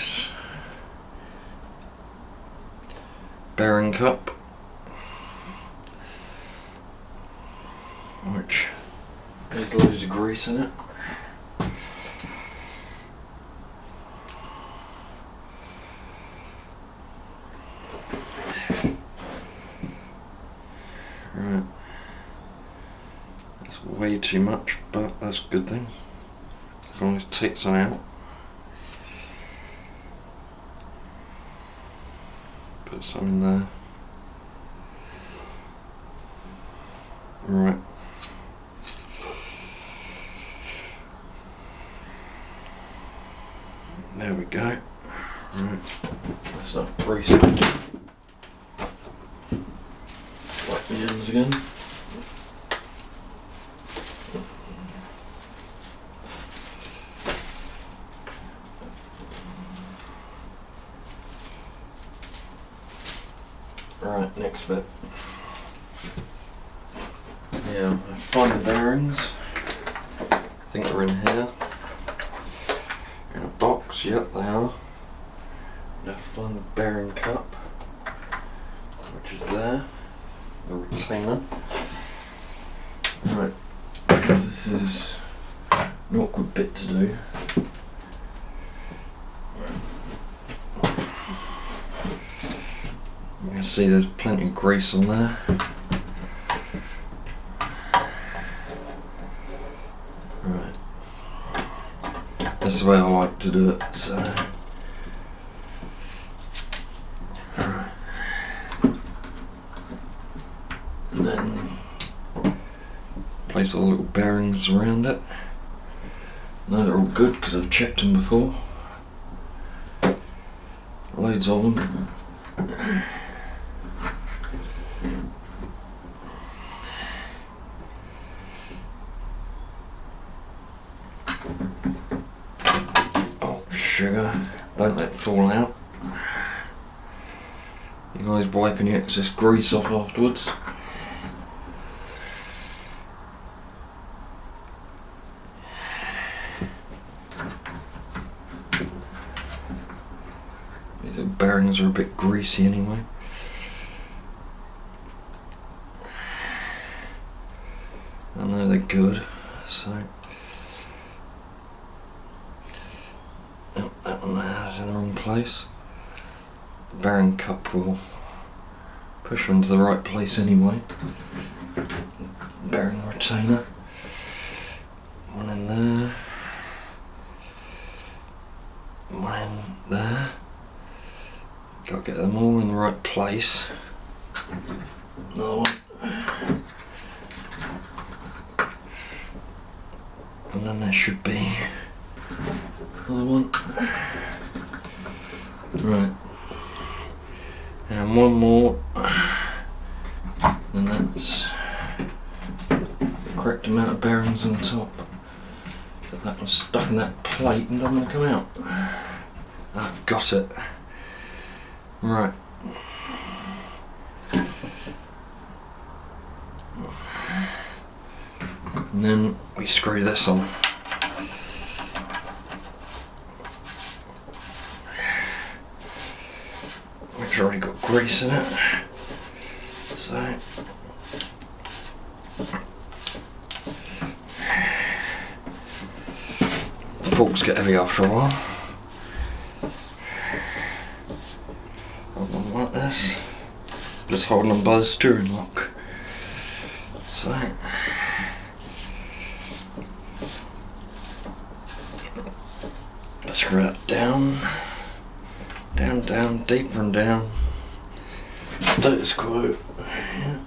this bearing cup, which has loads of grease in it. Right, that's way too much, but that's a good thing. You can always take some out. Put some in there. Right. There we go. Right. That's enough grease. Wipe the ends again. Right, next bit. Yeah, I find the bearings. I think they're in here. In a box, yep they are. Now find the bearing cup, which is there. The retainer. Right, because this is an awkward bit to do. You can see there's plenty of grease on there. Right. That's the way I like to do it, so. Right. And then place all the little bearings around it. No, they're all good because I've checked them before. Loads of them. Oh, sugar, don't let it fall out. You guys wipe any excess grease off afterwards. These bearings are a bit greasy anyway. I know they're good, so. Oh, that one there's in the wrong place. The bearing cup will push them to the right place anyway. Bearing retainer. One in there. One in there. Gotta get them all in the right place. Another one. And then there should be another one. Right. And one more. And that's the correct amount of bearings on top. So that one's stuck in that plate and doesn't want to come out. Ah, got it. Right. And then we screw this on. It's already got grease in it. So the forks get heavy after a while. Hold them like this. Just holding them by the steering lock. So screw that down, down, down, deeper and down. Status quo. Yeah.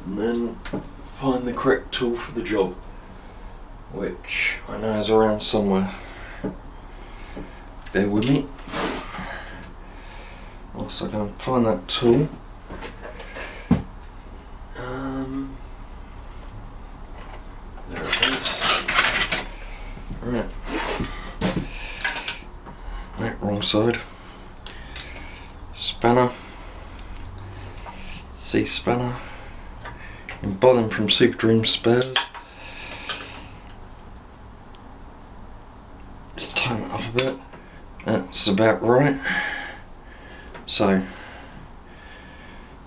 And then find the correct tool for the job, which I know is around somewhere. Bear with me. Whilst I go and find that tool. There it is. Right. Right, wrong side. Spanner. C-spanner. And buy them from Super Dream Spares. Just tighten it up a bit. That's about right. So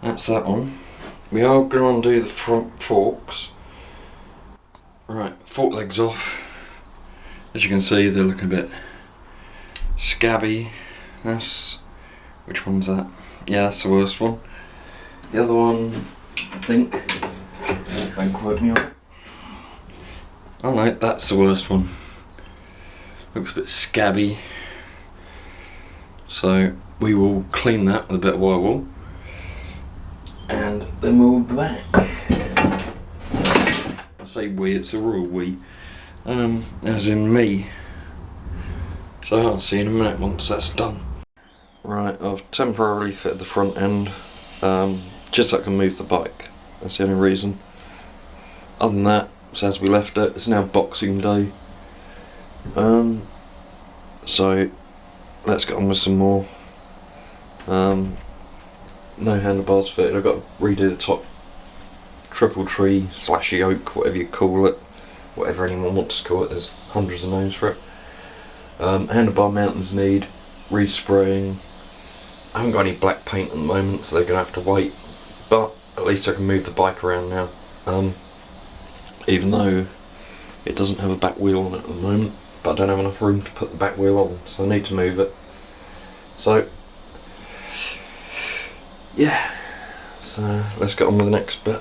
that's that one. We are going to undo the front forks. Right, fork legs off. As you can see, they're looking a bit scabby. Which one's that? Yeah, that's the worst one. The other one, I think, don't quote me on it. Oh no, that's the worst one. Looks a bit scabby. So we will clean that with a bit of wire wool, and then we'll be back. I say we, it's a royal we, as in me. So I'll see you in a minute once that's done. Right, I've temporarily fitted the front end, just so I can move the bike. That's the only reason. Other than that, it's as we left it. It's now Boxing Day. So let's get on with some more. No handlebars fitted. I've got to redo the top triple tree / yoke, whatever you call it, whatever anyone wants to call it. There's hundreds of names for it. Handlebar mountings need respraying. I haven't got any black paint at the moment, so they're going to have to wait, but at least I can move the bike around now, even though it doesn't have a back wheel on it at the moment, but I don't have enough room to put the back wheel on, so I need to move it. So yeah, so let's get on with the next bit.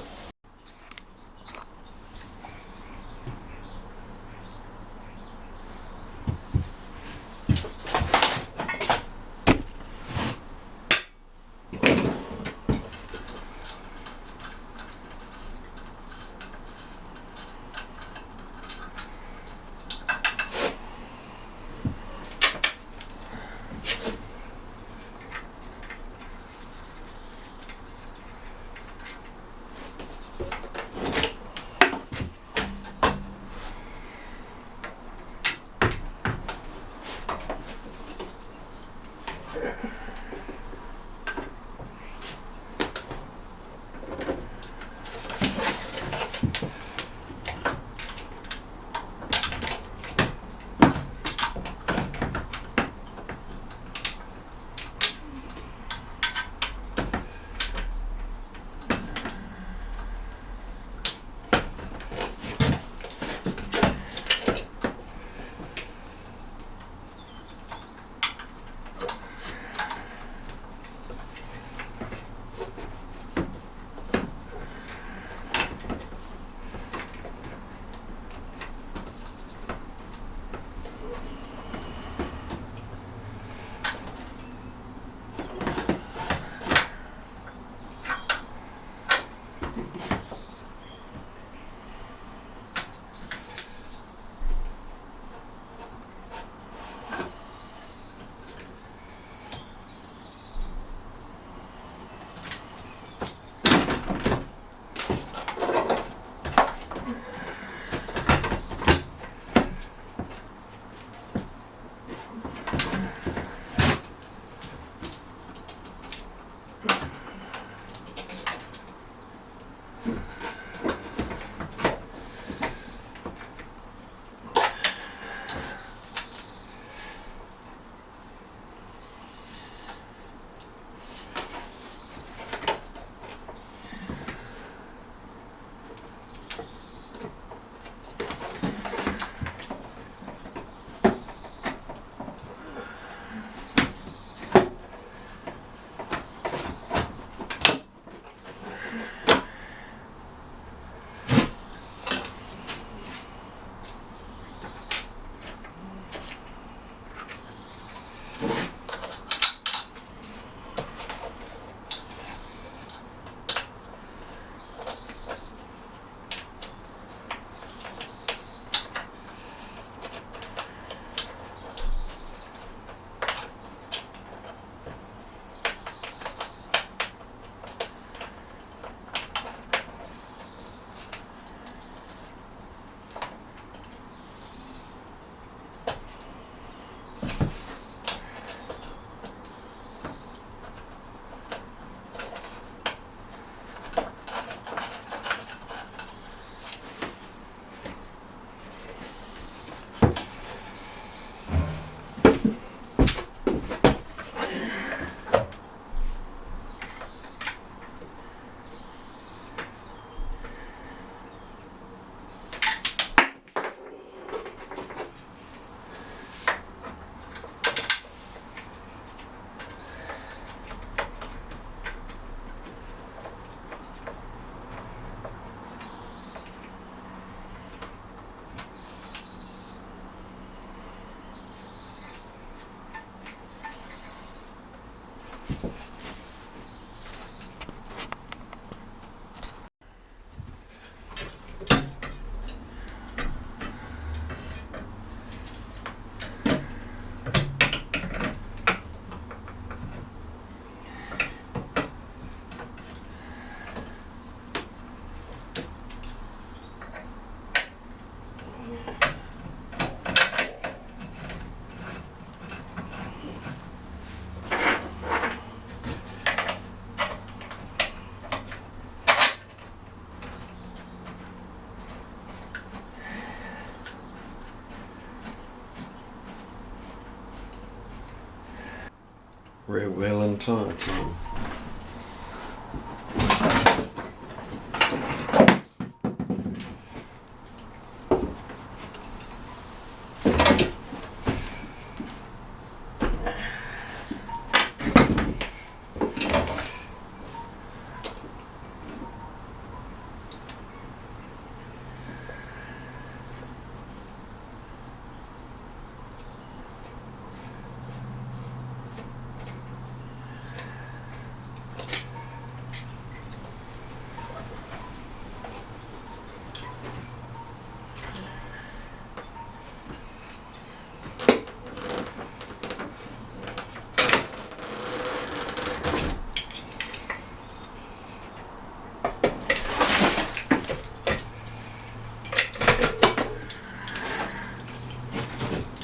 rear wheel and tyre clean.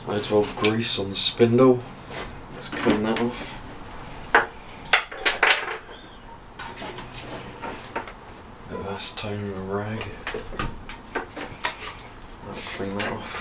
Loads of old grease on the spindle. Let's clean that off. Bit of acetone and a rag. I'll clean that off.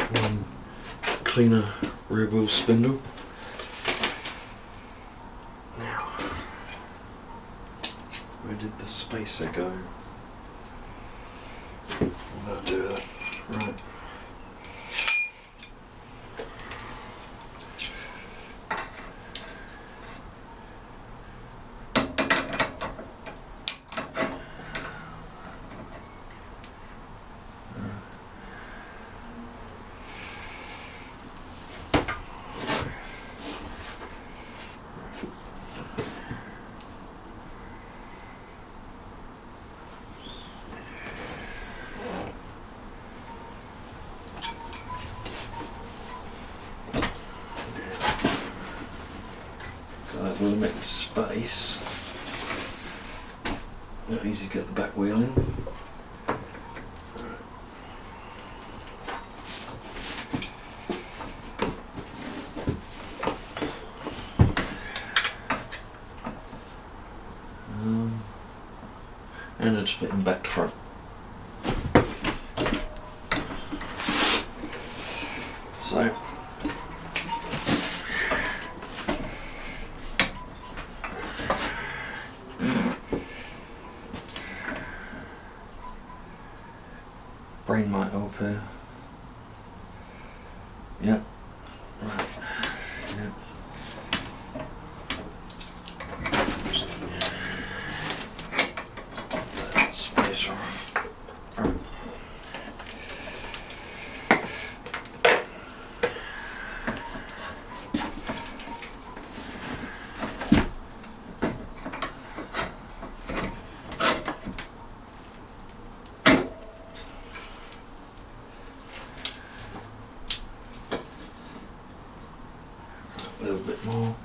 One cleaner rear wheel spindle. Now, where did the spacer go? I'll do that. Right. Limited space. Not easy to get the back wheel in. And it's fitting back to front. So brain might help here. Yep. Right. Yep. Spacer off. Right. A little bit more.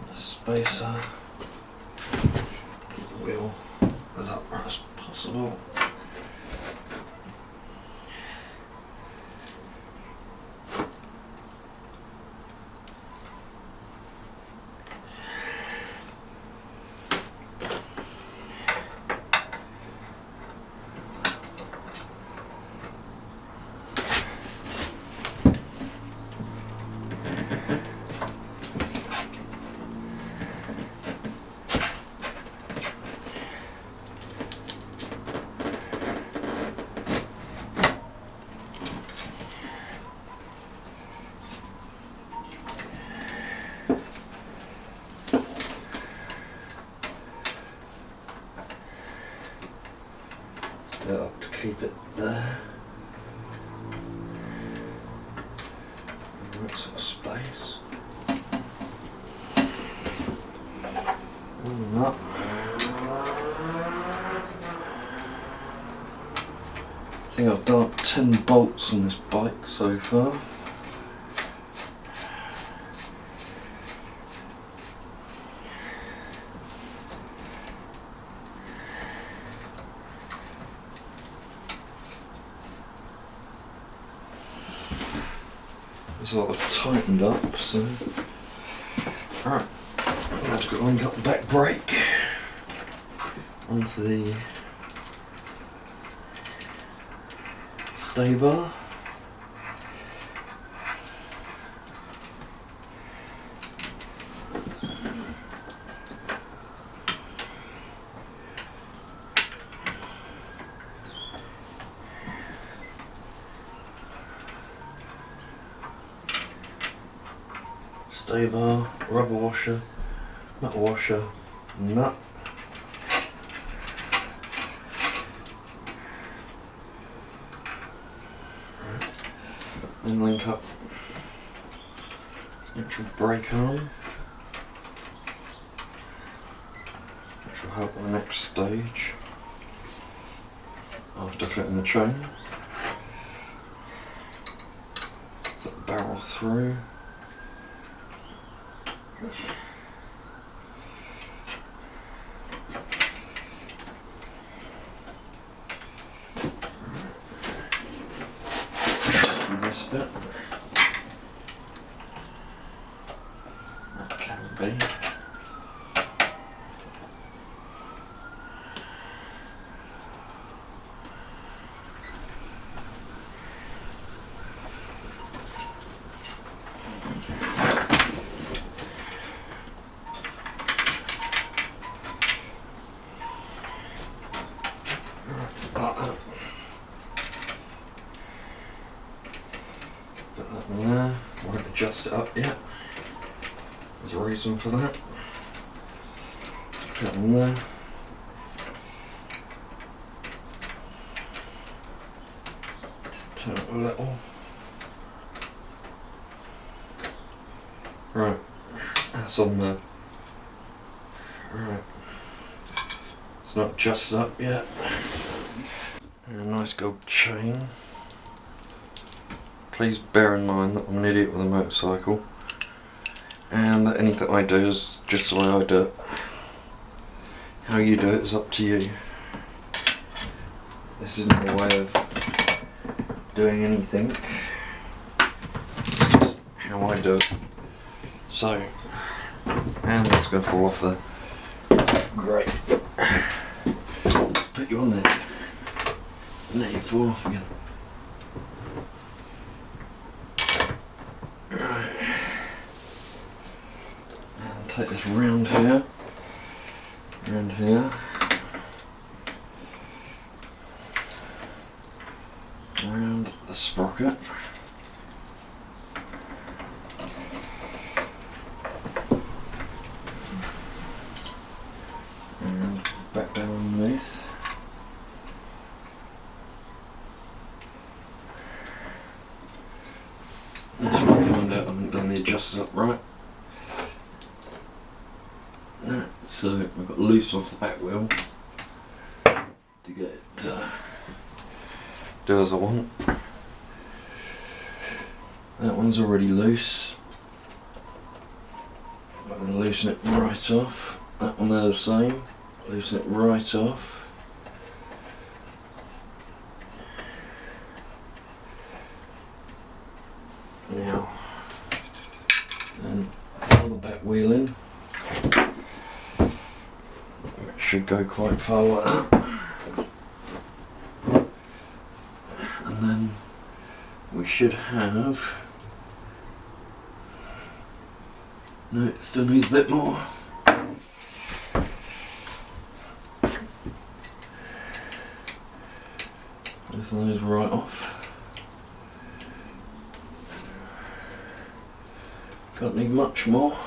The spacer. Keep the wheel as upright as possible. Up to keep it there. And that sort of space. Nut. I think I've done 10 bolts on this bike so far. It's all tightened up, so. Alright, I'm going to go link up the back brake onto the stay bar. Stay bar, rubber washer, metal washer, nut. Then link up the actual brake arm, which will help the next stage after fitting the chain. Put the barrel through. This bit, that can be. Put that in there, won't adjust it up yet. There's a reason for that. Put it in there. Just turn it a little. Right, that's on there. Right, it's not adjusted up yet. And a nice gold chain. Please bear in mind that I'm an idiot with a motorcycle and that anything I do is just the way I do it. How you do it is up to you. This isn't a way of doing anything, it's just how I do it. So, and that's going to fall off there. Great. Put you on there. And then you fall off again. Take this round here, around the sprocket, and back down underneath. That's where I find out I haven't done the adjusters up right. So I've got loose off the back wheel to get it do as I want. That one's already loose. I'm going to loosen it right off. That one there the same. Loosen it right off. Now, and pull the back wheel in. Should go quite far like that, and then we should have, no, it still needs a bit more. Loosen those right off. Don't need much more.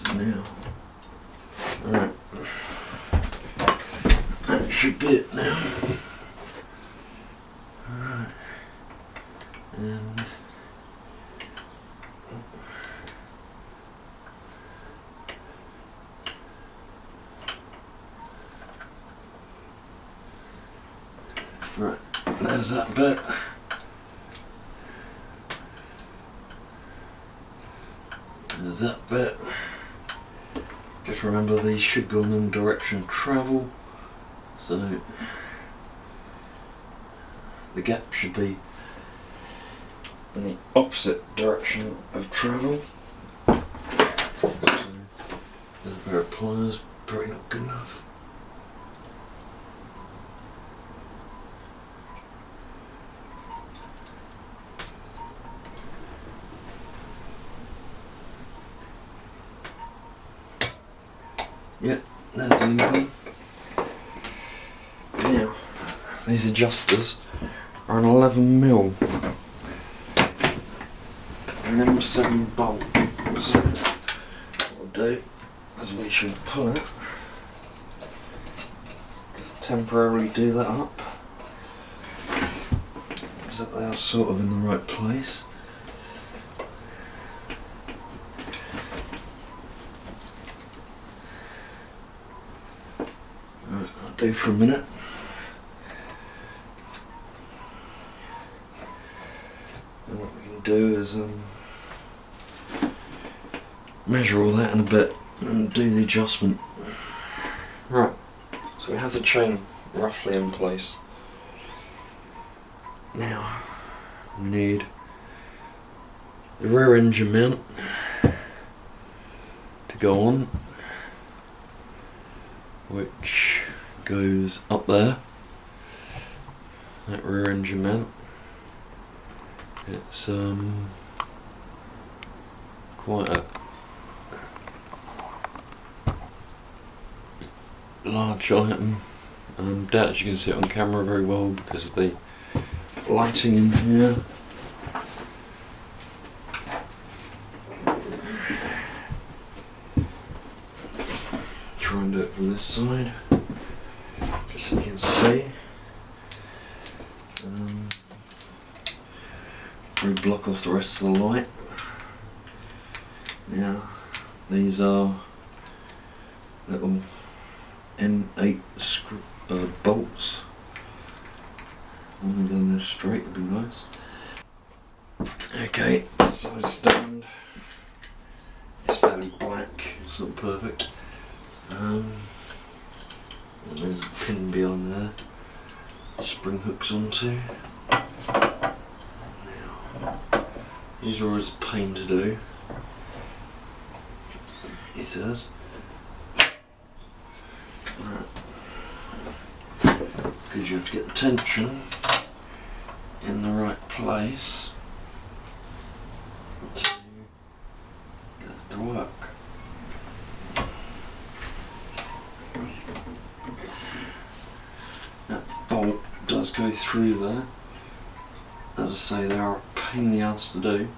So now, alright, that should be it now. Alright, And right, there's that bit. There's that bit. Just remember these should go in the direction of travel, so the gap should be in the opposite direction of travel. So there's a pair of pliers, probably not good enough. Yep, there's the income. Now, these adjusters are an 11mm an M7 bolt. So what we'll do is we should pull it, just temporarily do that up, so that they are sort of in the right place. I'll do for a minute. And what we can do is measure all that in a bit and do the adjustment. Right, so we have the chain roughly in place. Now we need the rear engine mount to go on, which goes up there, that rear engine mount. It's quite a large item. Doubt you can see it on camera very well because of the lighting in here. Try and do it from this side, just so you can see. We block off the rest of the light. Now, these are little N8 bolts. One down there straight would be nice. Okay, side stand. It's fairly black, it's not perfect. And there's a pin beyond there. Spring hooks onto. These are always a pain to do, he says. Because you have to get the tension in the right place to get it to work. That bolt does go through there. As I say, they are a pain in the ass to do.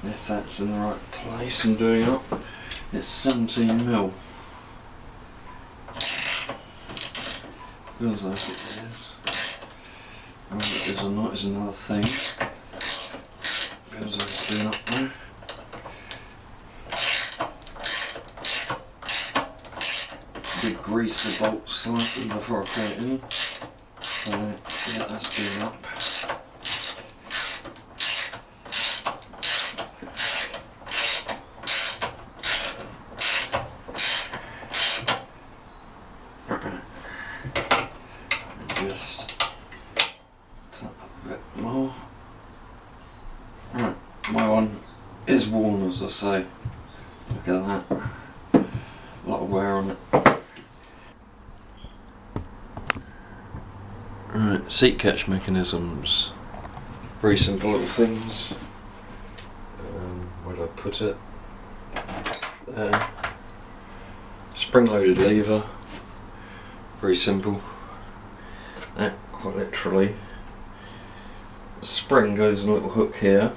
If that's in the right place and doing up, it's 17mm. Feels like it is. Whether it is or not is another thing. Feels like it's doing up there. Grease the bolt slightly before I put it in. So yeah, that's doing up. Just tap a bit more. Right, my one is worn, as I say. Look at that. A lot of wear on it. Right, seat catch mechanisms. Very simple little things. Where did I put it? There. Spring loaded lever. Very simple. That, quite literally. The spring goes in a little hook here.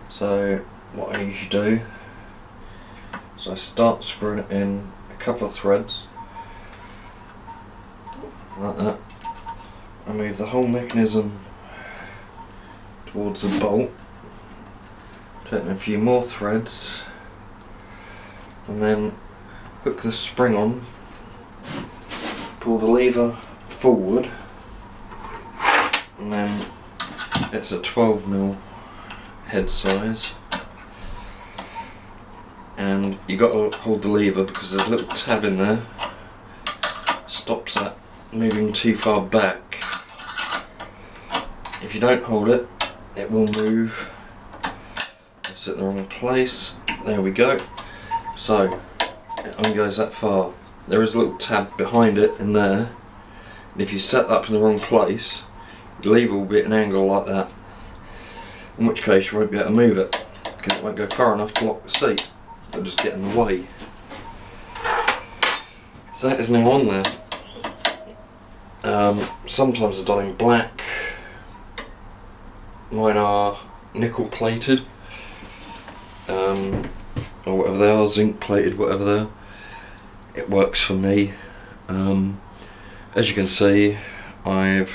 So what I usually do So I start screwing it in a couple of threads, like that. I move the whole mechanism towards the bolt, taking a few more threads, and then hook the spring on, pull the lever forward, and then it's a 12mm head size, and you got to hold the lever because there's a little tab in there, stops that moving too far back. If you don't hold it, it will move. It's at the wrong place. There we go. So it only goes that far. There is a little tab behind it in there, and if you set that up in the wrong place, the lever will be at an angle like that, in which case you won't be able to move it because it won't go far enough to lock the seat. It'll just get in the way. So that is now on there. Sometimes they're done in black. Mine are nickel plated, or whatever they are, zinc plated, whatever they are. It works for me. As you can see, I've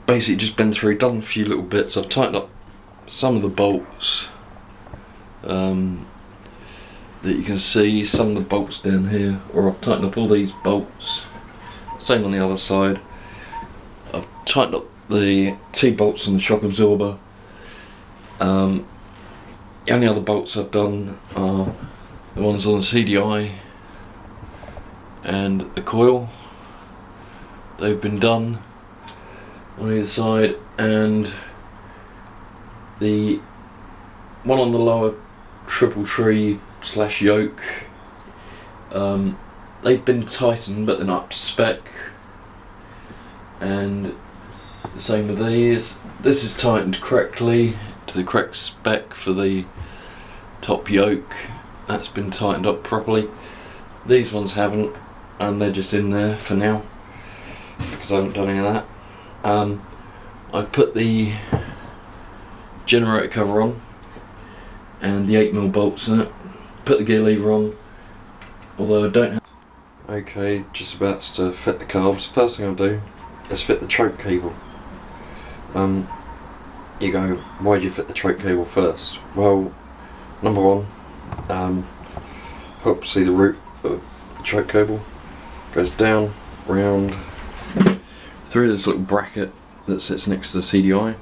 basically just been through, done a few little bits. I've tightened up some of the bolts that you can see, some of the bolts down here, or I've tightened up all these bolts. Same on the other side. I've tightened up the T-bolts and the shock absorber. The only other bolts I've done are the ones on the CDI and the coil. They've been done on either side, and the one on the lower triple tree / yoke, they've been tightened but they're not up to spec, and the same with these. This is tightened correctly to the correct spec for the top yoke. That's been tightened up properly. These ones haven't, and they're just in there for now because I haven't done any of that. I put the generator cover on and the 8mm bolts in it. Put the gear lever on, although I don't have. Okay, just about to fit the carbs. First thing I'll do is fit the choke cable. You go, why do you fit the choke cable first? Well, number one, hope see the root of the choke cable goes down, round, through this little bracket that sits next to the CDI,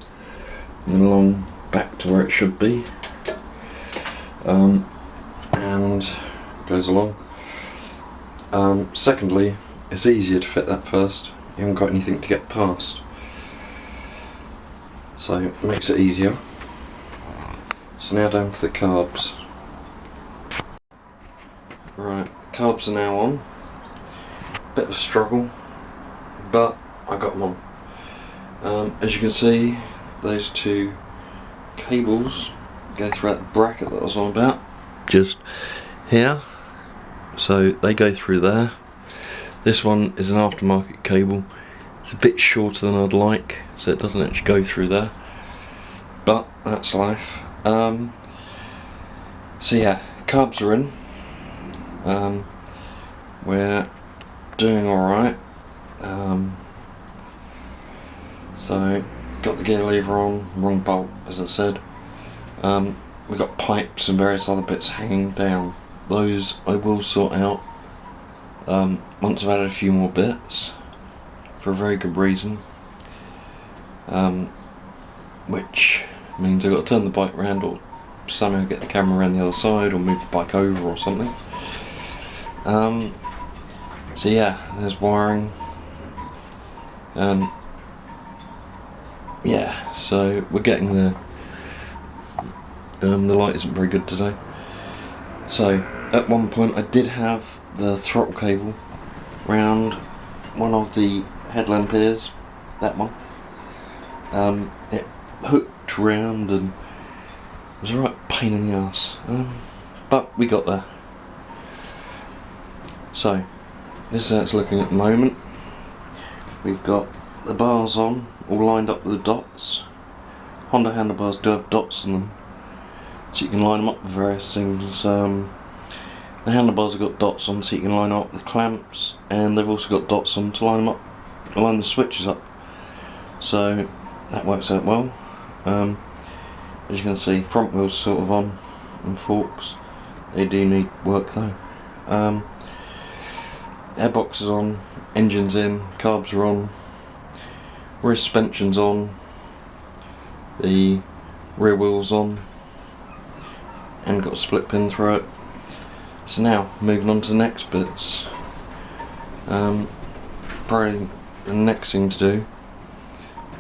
and along back to where it should be, and goes along. Secondly, it's easier to fit that first. You haven't got anything to get past, so it makes it easier. So now down to the carbs. Right, carbs are now on. Bit of a struggle, but I got them on. As you can see, those two cables go through that bracket that I was on about, just here. So they go through there. This one is an aftermarket cable. It's a bit shorter than I'd like, so it doesn't actually go through there, but that's life. So yeah, carbs are in. We're doing alright. So got the gear lever on, wrong bolt as I said. We've got pipes and various other bits hanging down. Those I will sort out once I've added a few more bits, for a very good reason, which means I've got to turn the bike around or somehow get the camera around the other side or move the bike over or something. So yeah, there's wiring. Yeah, so we're getting there. The light isn't very good today. So at one point I did have the throttle cable round one of the headlamp ears, that one. It hooked round and it was a right pain in the ass, but we got there. So this is how it's looking at the moment. We've got the bars on, all lined up with the dots. Honda handlebars do have dots on them. so you can line them up with various things. The handlebars have got dots on so you can line up the clamps, and they've also got dots on to line them up, line the switches up. So that works out well. As you can see, front wheels sort of on, and forks. They do need work though. Airbox is on, engine's in, carbs are on, rear suspension's on, the rear wheel's on, and got a split pin through it. So now, moving on to the next bits. Probably the next thing to do,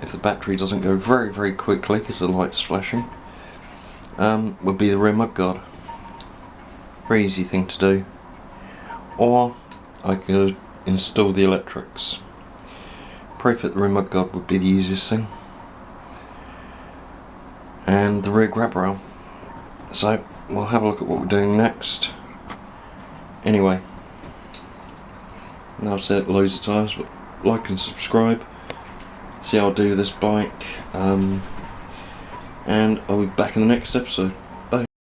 if the battery doesn't go very, very quickly because the light's flashing, would be the rear mudguard. Very easy thing to do. Or I could install the electrics. Probably fit the rear mudguard would be the easiest thing. And the rear grab rail. So we'll have a look at what we're doing next. Anyway, now I've said it loads of times, but like and subscribe. See how I do this bike, and I'll be back in the next episode.